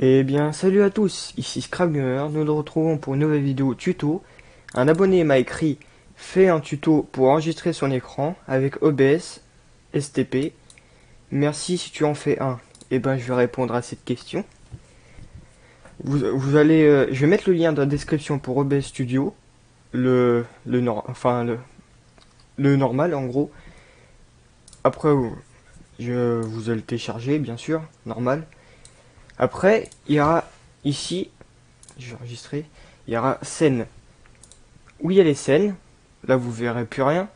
Eh bien, salut à tous, ici Scrapgamer, nous nous retrouvons pour une nouvelle vidéo tuto. Un abonné m'a écrit fais un tuto pour enregistrer son écran avec OBS STP. Merci si tu en fais un. Eh ben, je vais répondre à cette question. Vous allez, je vais mettre le lien dans la description pour OBS Studio, le normal en gros. Après, vous allez le télécharger, bien sûr, normal. Après, il y aura ici, je vais enregistrer, il y aura scène. Où il y a les scènes, là vous verrez plus rien,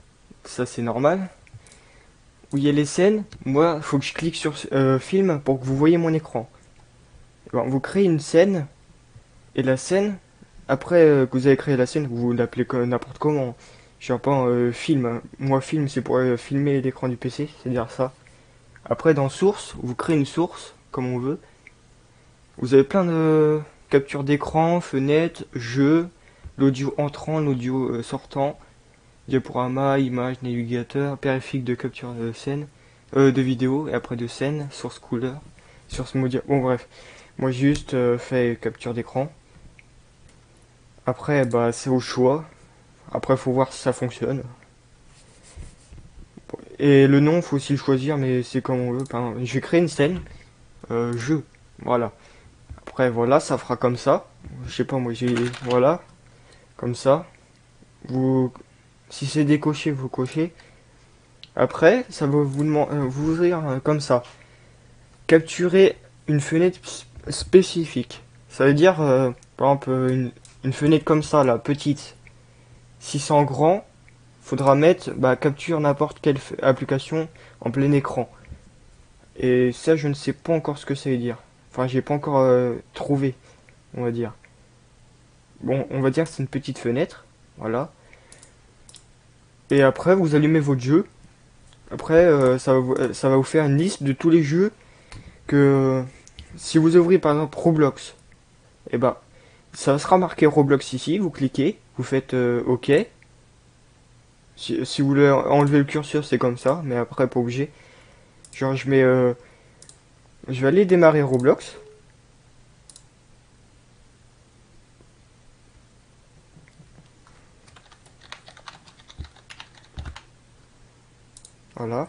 ça c'est normal. Où il y a les scènes, moi il faut que je clique sur film pour que vous voyez mon écran. Alors, vous créez une scène, et la scène, après que vous avez créé la scène, vous l'appelez n'importe comment. Je sais pas, film, hein. Moi film c'est pour filmer l'écran du PC, c'est-à-dire ça. Après dans source, vous créez une source, comme on veut. Vous avez plein de captures d'écran, fenêtres, jeux, l'audio entrant, l'audio sortant. Diaporama, image, navigateur, périphérique de capture de scène, de vidéo, et après de scène, source couleur, source media. Bon bref, moi j'ai juste fait capture d'écran. Après bah c'est au choix. Après faut voir si ça fonctionne. Et le nom faut aussi le choisir mais c'est comme on veut. Enfin, je vais créer une scène, jeu. Voilà. Après voilà, ça fera comme ça. Je sais pas moi j'ai voilà, comme ça. Vous si c'est décoché, vous cochez. Après, ça va vous ouvrir comme ça. Capturer une fenêtre spécifique. Ça veut dire, par exemple, une fenêtre comme ça, là, petite. Si c'est en grand, faudra mettre bah, capture n'importe quelle application en plein écran. Et ça, je ne sais pas encore ce que ça veut dire. Enfin, j'ai pas encore trouvé, on va dire. Bon, on va dire que c'est une petite fenêtre. Voilà. Et après, vous allumez votre jeu. Après, ça va vous faire une liste de tous les jeux que si vous ouvrez par exemple Roblox, et ben ça sera marqué Roblox ici, vous cliquez, vous faites OK. Si vous voulez enlever le curseur, c'est comme ça, mais après pas obligé. Genre je vais aller démarrer Roblox. Voilà.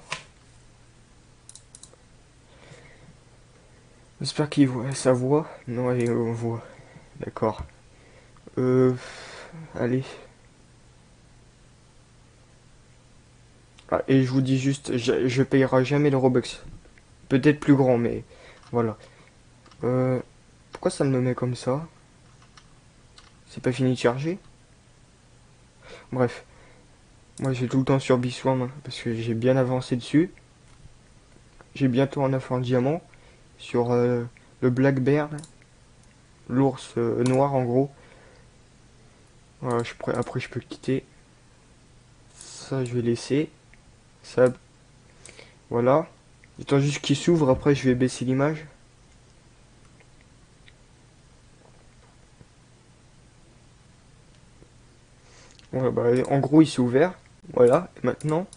J'espère qu'il voit sa voix. Non, allez, on voit. D'accord. Euh, allez. Ah, et je vous dis juste, je payerai jamais le Robux. Peut-être plus grand, mais voilà. Pourquoi ça me met comme ça? C'est pas fini de charger? Bref. Moi j'ai tout le temps sur Biswarm hein, parce que j'ai bien avancé dessus. J'ai bientôt un œuf en diamant sur le Black Bear, l'ours noir en gros. Voilà, après je peux le quitter. Ça je vais laisser. Ça, voilà. J'attends juste qu'il s'ouvre, après je vais baisser l'image. Voilà, bah, en gros il s'est ouvert. Voilà, et maintenant.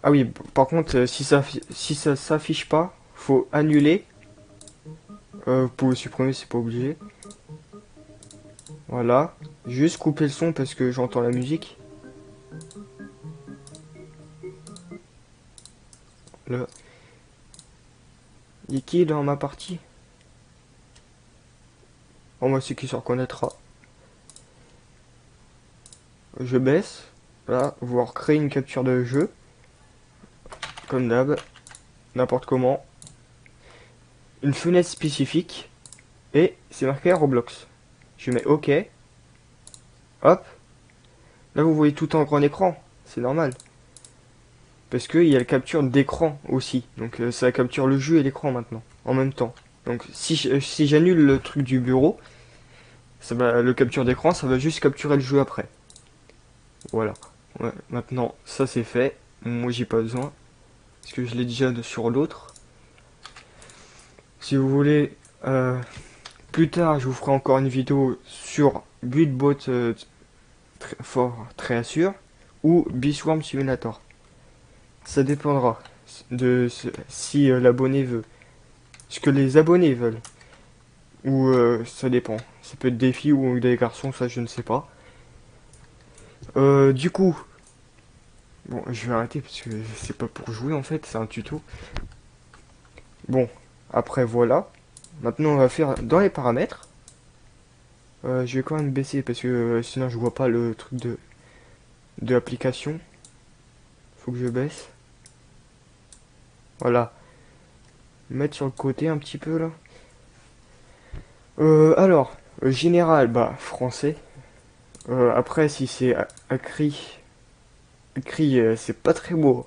Ah oui, par contre, si ça s'affiche pas, faut annuler. Vous pouvez supprimer, c'est pas obligé. Voilà. Juste couper le son parce que j'entends la musique. Là. Il est qui dans ma partie? Oh, moi, c'est qui se reconnaîtra. Je baisse. Là, vous recréer une capture de jeu. Comme d'hab. N'importe comment. Une fenêtre spécifique. Et c'est marqué Roblox. Je mets OK. Hop. Là, vous voyez tout en grand écran. C'est normal. Parce qu'il y a la capture d'écran aussi. Donc, ça capture le jeu et l'écran maintenant. En même temps. Donc, si j'annule le truc du bureau, le capture d'écran, ça va juste capturer le jeu après. Voilà. Ouais, maintenant, ça c'est fait. Moi, j'ai pas besoin. Parce que je l'ai déjà sur l'autre. Si vous voulez, plus tard, je vous ferai encore une vidéo sur Buildbot fort très assure ou Biswarm Simulator. Ça dépendra de si l'abonné veut. Ce que les abonnés veulent. Ou ça dépend. Ça peut être des filles ou des garçons, ça je ne sais pas. Du coup, bon, je vais arrêter parce que c'est pas pour jouer en fait, c'est un tuto. Bon, après voilà. Maintenant on va faire dans les paramètres. Je vais quand même baisser parce que sinon je vois pas le truc de l'application. Faut que je baisse. Voilà. Mettre sur le côté un petit peu là. Alors, général, bah français. Après si c'est écrit c'est pas très beau.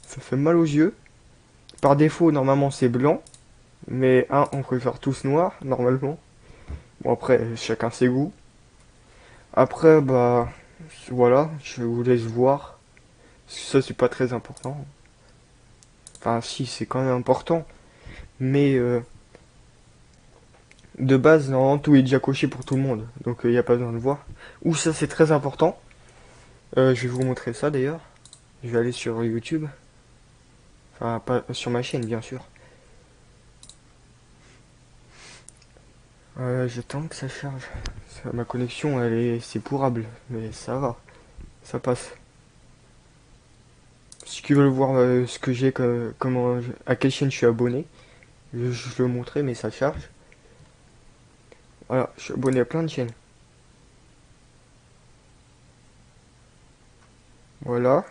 Ça fait mal aux yeux. Par défaut normalement c'est blanc. Mais on préfère tous noir normalement. Bon après chacun ses goûts. Après bah voilà, je vous laisse voir. Ça c'est pas très important. Enfin si c'est quand même important. Mais de base normalement tout est déjà coché pour tout le monde. Donc il n'y a pas besoin de voir. Ou ça c'est très important. Je vais vous montrer ça d'ailleurs. Je vais aller sur YouTube. Enfin pas sur ma chaîne bien sûr. J'attends que ça charge. Ma connexion c'est pourrable. Mais ça va. Ça passe. Si tu veux voir ce que j'ai, à quelle chaîne je suis abonné, je le montrer, mais ça charge. Voilà, je suis abonné à plein de chaînes. Voilà.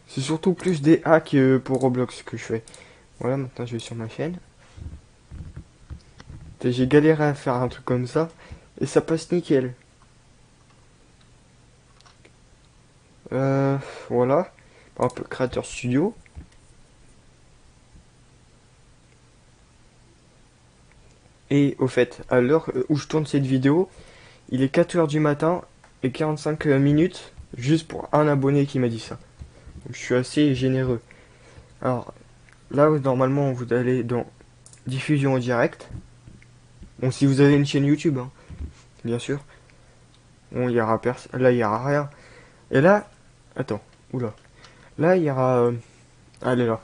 C'est surtout plus des hacks pour Roblox que je fais. Voilà, maintenant je vais sur ma chaîne. J'ai galéré à faire un truc comme ça, et ça passe nickel. Euh, voilà. Un peu créateur studio. Et au fait, à l'heure où je tourne cette vidéo, il est 4 heures du matin et 45 minutes juste pour un abonné qui m'a dit ça. Donc, je suis assez généreux. Alors là, normalement, vous allez dans diffusion en direct. Bon, si vous avez une chaîne YouTube, hein, bien sûr. Bon, il y aura là, il y aura rien. Et là, attends, oula. Là, il y aura, allez là,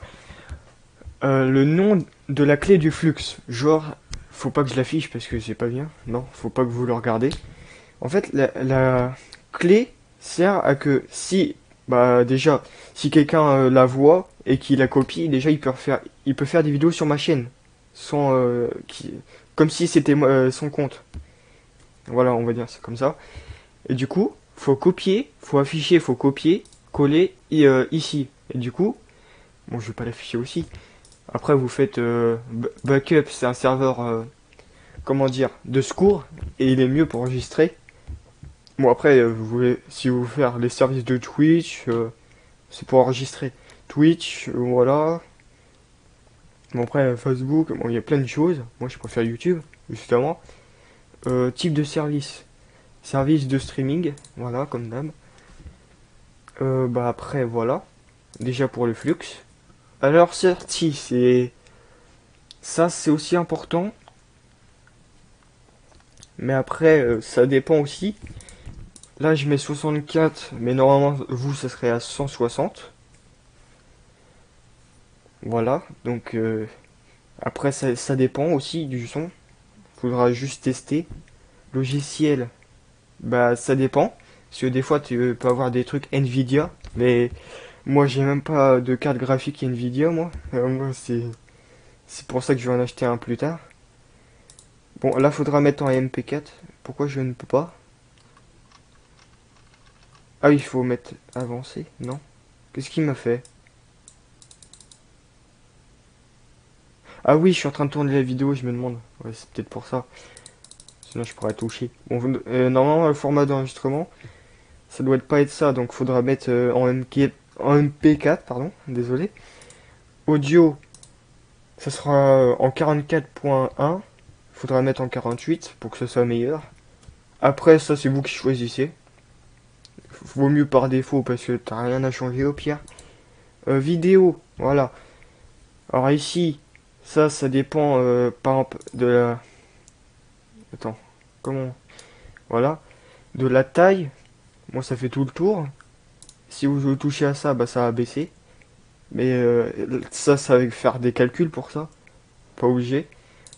le nom de la clé du flux. Genre, faut pas que je l'affiche parce que c'est pas bien. Non, faut pas que vous le regardez. En fait, la clé sert à que si, bah déjà, si quelqu'un la voit et qu'il la copie, déjà il peut faire des vidéos sur ma chaîne, sans, comme si c'était son compte. Voilà, on va dire c'est comme ça. Et du coup, faut copier, faut afficher, faut copier, coller ici. Et du coup, bon, je vais pas l'afficher aussi. Après, vous faites backup, c'est un serveur, comment dire, de secours, et il est mieux pour enregistrer. Bon après, si vous voulez faire les services de Twitch, c'est pour enregistrer. Twitch, voilà. Bon après, Facebook, bon il y a plein de choses. Moi je préfère YouTube, justement. Type de service. Service de streaming, voilà, comme d'hab. Bah après, voilà. Déjà pour le flux. Alors certes, si, ça c'est aussi important. Mais après, ça dépend aussi. Là je mets 64, mais normalement vous ça serait à 160. Voilà, donc après ça dépend aussi du son. Faudra juste tester. Logiciel, bah ça dépend. Parce que des fois tu peux avoir des trucs Nvidia, mais moi j'ai même pas de carte graphique Nvidia moi. Moi c'est pour ça que je vais en acheter un plus tard. Bon là faudra mettre en MP4. Pourquoi je ne peux pas? Ah il faut mettre avancé, non? Qu'est-ce qu'il m'a fait? Ah oui, je suis en train de tourner la vidéo, je me demande. Ouais, c'est peut-être pour ça. Sinon, je pourrais toucher. Bon, normalement, le format d'enregistrement, ça doit pas être ça. Donc, faudra mettre en MP4, pardon. Désolé. Audio, ça sera en 44.1. Faudra mettre en 48 pour que ce soit meilleur. Après, ça, c'est vous qui choisissez. Vaut mieux par défaut parce que t'as rien à changer au pire. Vidéo, voilà. Alors ici, ça dépend, par exemple, de la... Attends, comment... Voilà. De la taille. Moi, ça fait tout le tour. Si vous touchez à ça, bah ça va baisser. Mais ça va faire des calculs pour ça. Pas obligé.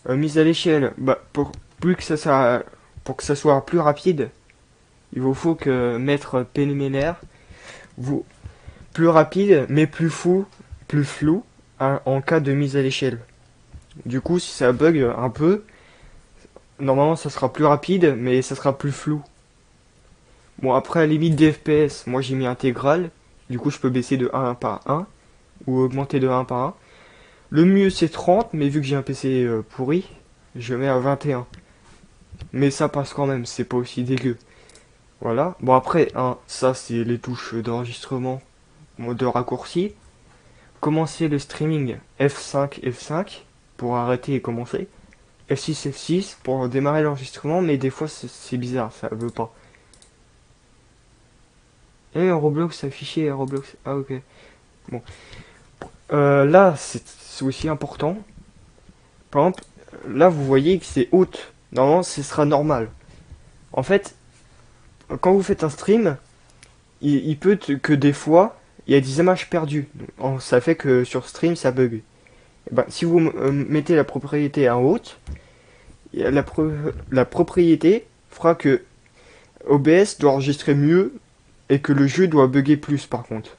Mise à l'échelle, bah pour que ça soit plus rapide, il vous faut que mettre PNMLR, vous plus rapide mais plus flou hein, en cas de mise à l'échelle. Du coup, si ça bug un peu, normalement ça sera plus rapide mais ça sera plus flou. Bon après limite des FPS, moi j'ai mis intégral, du coup je peux baisser de 1 par 1 ou augmenter de 1 par 1. Le mieux c'est 30 mais vu que j'ai un PC pourri, je mets à 21. Mais ça passe quand même, c'est pas aussi dégueu. Voilà. Bon après, hein, ça c'est les touches d'enregistrement, de raccourci. Commencer le streaming F5, F5 pour arrêter et commencer. F6, F6 pour démarrer l'enregistrement, mais des fois c'est bizarre, ça veut pas. Et Roblox affiché, Roblox. Ah ok. Bon. Là, c'est aussi important. Par exemple, là vous voyez que c'est haute. Normalement, ce sera normal. En fait, quand vous faites un stream, il peut que des fois, il y a des images perdues. Ça fait que sur stream, ça bug. Et ben, si vous mettez la propriété en haute, la propriété fera que OBS doit enregistrer mieux et que le jeu doit bugger plus par contre.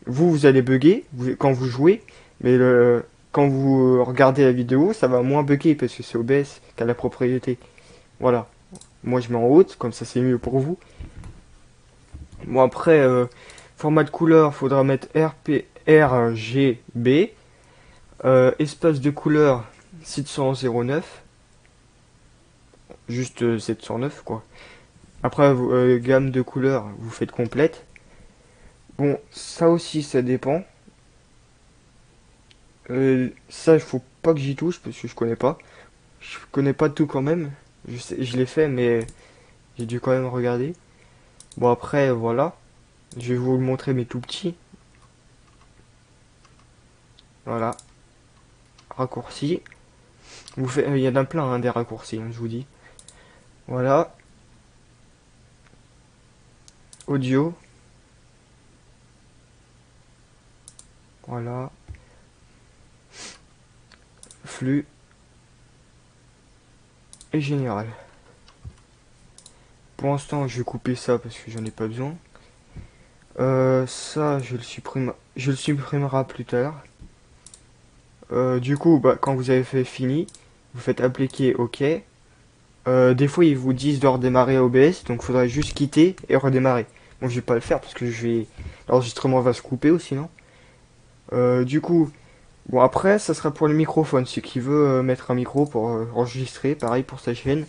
Vous allez bugger quand vous jouez, mais quand vous regardez la vidéo, ça va moins bugger parce que c'est OBS qui a la propriété. Voilà. Moi je mets en haute, comme ça c'est mieux pour vous. Bon après, format de couleur, faudra mettre RGB. Espace de couleur 709. Juste 709 quoi. Après, gamme de couleurs, vous faites complète. Bon, ça aussi, ça dépend. Ça, il faut pas que j'y touche parce que je connais pas. Je connais pas tout quand même. Je l'ai fait, mais j'ai dû quand même regarder. Bon, après, voilà. Je vais vous montrer mes tout petits. Voilà. Raccourcis. Il y en a plein hein, des raccourcis, hein, je vous dis. Voilà. Audio. Voilà. Flux. Et général. Pour l'instant, je vais couper ça parce que j'en ai pas besoin. Ça, je le supprimerai plus tard. Du coup, bah, quand vous avez fait fini, vous faites appliquer OK. Des fois, ils vous disent de redémarrer OBS, donc il faudrait juste quitter et redémarrer. Bon, je vais pas le faire parce que l'enregistrement va se couper ou sinon. Du coup, bon après, ça sera pour le microphone. Ceux qui veut mettre un micro pour enregistrer, pareil pour sa chaîne.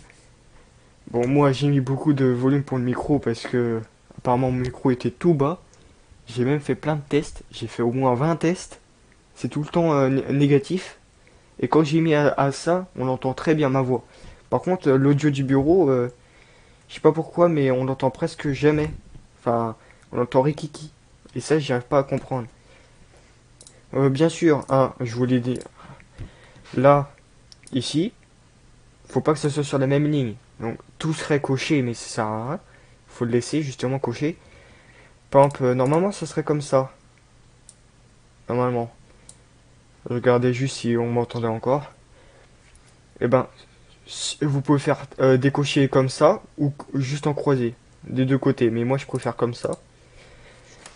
Bon, moi j'ai mis beaucoup de volume pour le micro parce que apparemment mon micro était tout bas. J'ai même fait plein de tests. J'ai fait au moins 20 tests. C'est tout le temps négatif. Et quand j'ai mis à ça, on entend très bien ma voix. Par contre, l'audio du bureau, je sais pas pourquoi, mais on l'entend presque jamais. Enfin, on entend rikiki. Et ça, j'y arrive pas à comprendre. Bien sûr, hein, je voulais dire, là, ici, faut pas que ce soit sur la même ligne. Donc, tout serait coché, mais ça sert à rien. Faut le laisser justement coché. Par exemple, normalement, ça serait comme ça. Normalement. Regardez juste si on m'entendait encore. Et ben, vous pouvez faire décocher comme ça ou juste en croisé des deux côtés. Mais moi, je préfère comme ça.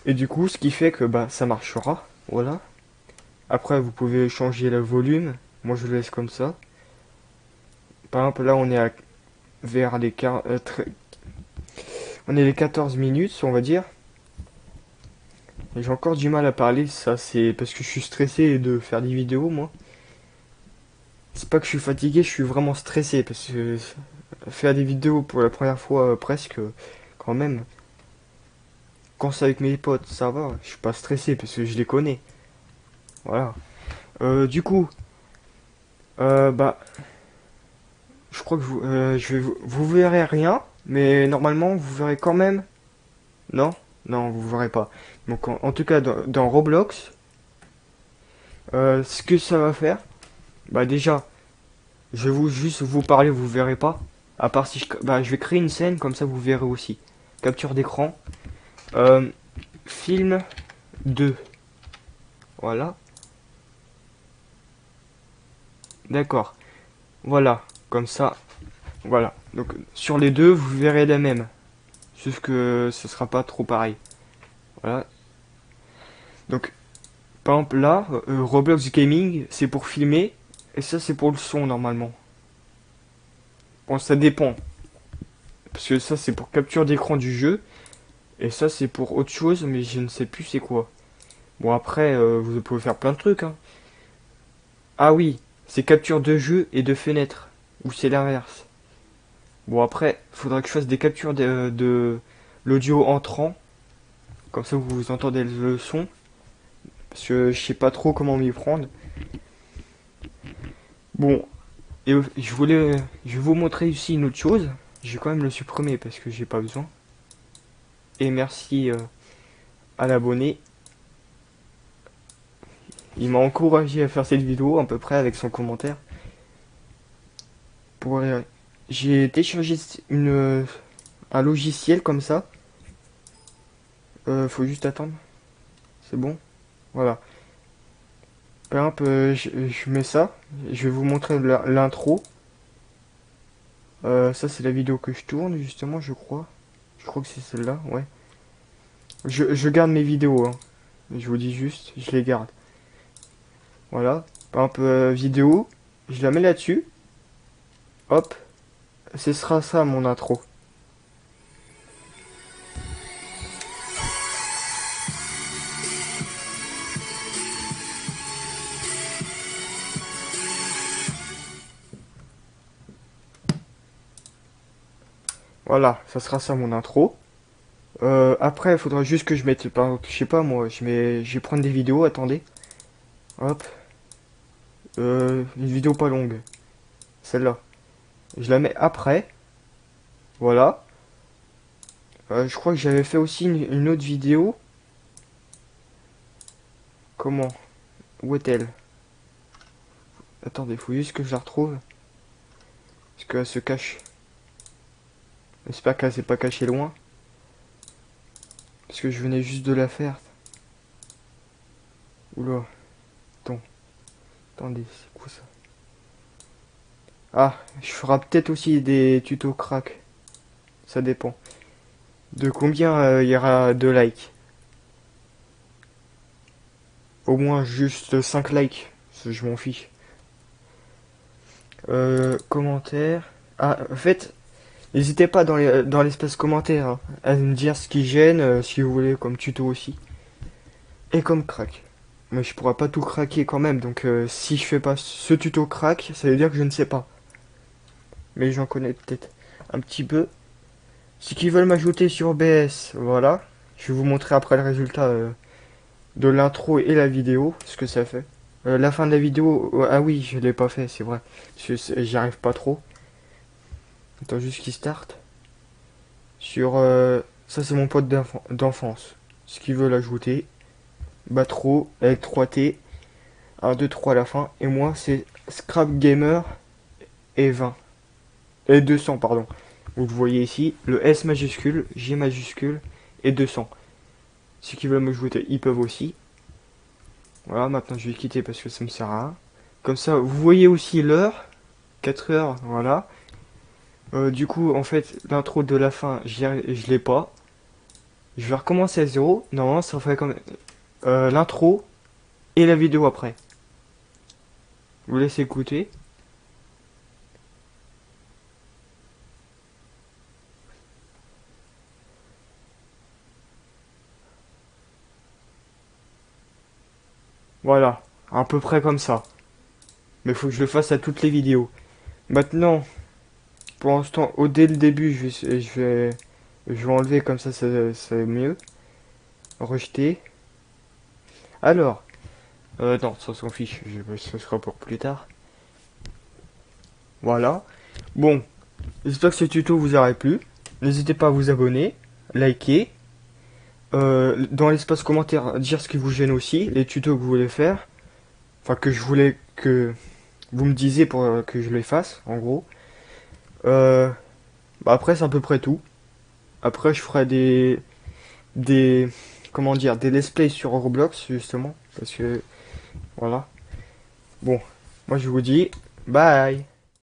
Et du coup, ce qui fait que bah ça marchera. Voilà. Après, vous pouvez changer le volume. Moi, je le laisse comme ça. Par exemple, là, on est vers on est les 14 minutes, on va dire. Et j'ai encore du mal à parler. Ça, c'est parce que je suis stressé de faire des vidéos, moi. C'est pas que je suis fatigué, je suis vraiment stressé parce que faire des vidéos pour la première fois presque, quand même. Quand c'est avec mes potes, ça va. Je suis pas stressé parce que je les connais. Voilà. Du coup, bah, je crois que vous verrez rien, mais normalement vous verrez quand même. Non? Non, vous verrez pas. Donc en tout cas dans Roblox, ce que ça va faire, bah déjà, je vais juste vous parler, vous verrez pas. À part si je vais créer une scène comme ça vous verrez aussi. Capture d'écran, euh, film 2. Voilà. D'accord. Voilà, comme ça. Voilà. Donc sur les deux, vous verrez les mêmes. Juste que ce sera pas trop pareil. Voilà. Donc, par exemple là, Roblox Gaming, c'est pour filmer. Et ça, c'est pour le son normalement. Bon, ça dépend. Parce que ça, c'est pour capture d'écran du jeu. Et ça, c'est pour autre chose, mais je ne sais plus c'est quoi. Bon, après, vous pouvez faire plein de trucs, hein. Ah oui, c'est capture de jeu et de fenêtre. Ou c'est l'inverse. Bon, après, faudra que je fasse des captures de l'audio entrant. Comme ça, vous entendez le son. Parce que je sais pas trop comment m'y prendre. Bon, et je vais vous montrer ici une autre chose. Je vais quand même le supprimer parce que j'ai pas besoin. Et merci à l'abonné. Il m'a encouragé à faire cette vidéo à peu près avec son commentaire. Pour, j'ai téléchargé un logiciel comme ça. Faut juste attendre. C'est bon. Voilà. Par exemple, je mets ça. Je vais vous montrer l'intro. Ça, c'est la vidéo que je tourne, justement, je crois. Je crois que c'est celle-là, ouais. Je garde mes vidéos, hein. Je vous dis juste, je les garde. Voilà. Par exemple, vidéo. Je la mets là-dessus. Hop. Ce sera ça, mon intro. Voilà, ça sera ça, mon intro. Après, il faudra juste que je mette, par exemple, je sais pas moi, je vais prendre des vidéos, attendez. Hop. Une vidéo pas longue. Celle-là. Je la mets après. Voilà. Je crois que j'avais fait aussi une autre vidéo. Comment? Où est-elle? Attendez, faut juste que je la retrouve. Parce qu'elle se cache. J'espère qu'elle s'est pas cachée loin. Parce que je venais juste de la faire. Oula. Attends. Attendez, c'est quoi ça? Ah, je ferai peut-être aussi des tutos crack. Ça dépend. De combien il y aura de likes? Au moins juste 5 likes. Je m'en fiche. Commentaires. Ah, en fait, n'hésitez pas dans l'espace commentaire hein, à me dire ce qui gêne, si vous voulez, comme tuto aussi. Et comme crack. Mais je pourrais pas tout craquer quand même, donc si je fais pas ce tuto crack, ça veut dire que je ne sais pas. Mais j'en connais peut-être un petit peu. Ceux qui veulent m'ajouter sur BS, voilà. Je vais vous montrer après le résultat de l'intro et la vidéo, ce que ça fait. La fin de la vidéo, ah oui, je l'ai pas fait, c'est vrai. J'y arrive pas trop. Attends juste qu'il start. Sur, ça c'est mon pote d'enfance. Ce qu'ils veulent ajouter. Batro avec 3T. 1, 2, 3 à la fin. Et moi c'est Scrap Gamer et 20. Et 200, pardon. Vous le voyez ici, le S majuscule, G majuscule et 200. Ceux qui veulent me ajouter, ils peuvent aussi. Voilà, maintenant je vais quitter parce que ça me sert à rien. Comme ça, vous voyez aussi l'heure. 4 heures, voilà. Du coup, en fait, l'intro de la fin, je l'ai pas. Je vais recommencer à zéro. Normalement, ça ferait comme l'intro et la vidéo après. Vous laissez écouter. Voilà, à peu près comme ça. Mais il faut que je le fasse à toutes les vidéos. Maintenant, pour l'instant, dès le début, je vais enlever comme ça, c'est mieux. Rejeter. Alors, non, ça s'en fiche, ce sera pour plus tard. Voilà. Bon, j'espère que ce tuto vous aura plu. N'hésitez pas à vous abonner, liker. Dans l'espace commentaire, dire ce qui vous gêne aussi, les tutos que vous voulez faire. Enfin, que je voulais que vous me disiez pour que je les fasse, en gros. Euh, après, c'est à peu près tout. Après, je ferai des, comment dire, des let's play sur Roblox, justement. Parce que, voilà. Bon, moi je vous dis, bye!